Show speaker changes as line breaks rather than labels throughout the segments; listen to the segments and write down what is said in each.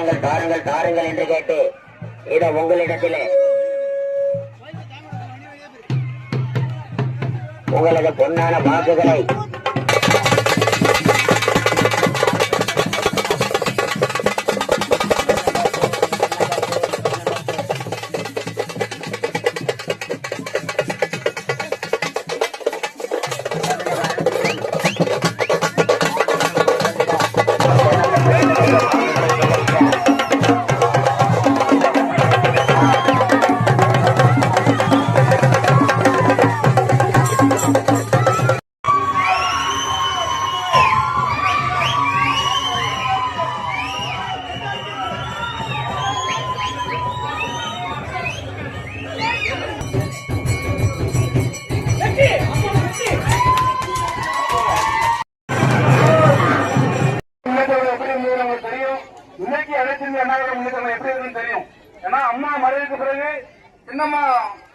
தாருங்கள் தாருங்கள் தாருங்கள் என்று கேட்டு இதை உங்களிடத்திலே உங்களது பொன்னான வாக்குகளை
அம்மா மறைவுக்கு பிறகு சின்னம்மா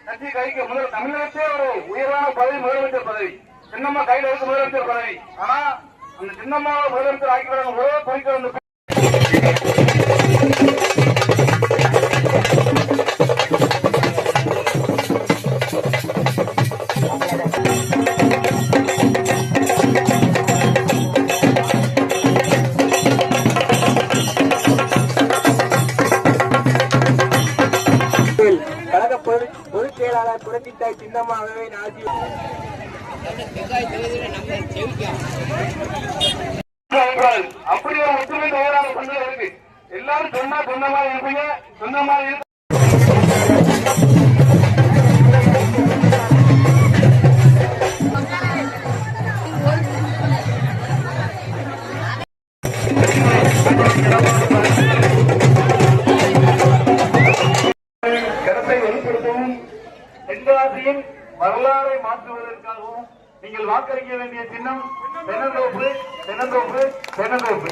கட்சி கைக்கு முதல் தமிழகத்தே ஒரு உயர்வான பதவி முதலமைச்சர் பதவி சின்னம்மா கையில் இருக்க முதலமைச்சர் பதவி. ஆனா அந்த சின்னம்மாவை முதலமைச்சர் ஆக்கிவிட ஒரே குறிக்க வந்து பொதுச்செயலாளர் புரட்சித்தாய் சின்னம்மாவை ஆட்சி அப்படி ஒரு ஒற்றுமை தயாராக கொண்டு இருக்கு. எல்லாரும் சொன்னா சொன்ன மாதிரி இருப்பீங்க, சொன்ன மாதிரி கருத்தை வெளிப்படுத்தவும் தென்காசியின் வரலாறை மாற்றுவதற்காகவும் நீங்கள் வாக்களிக்க வேண்டிய சின்னம் தென்னந்தோப்பு தென்னந்தோப்பு தென்னந்தோப்பு.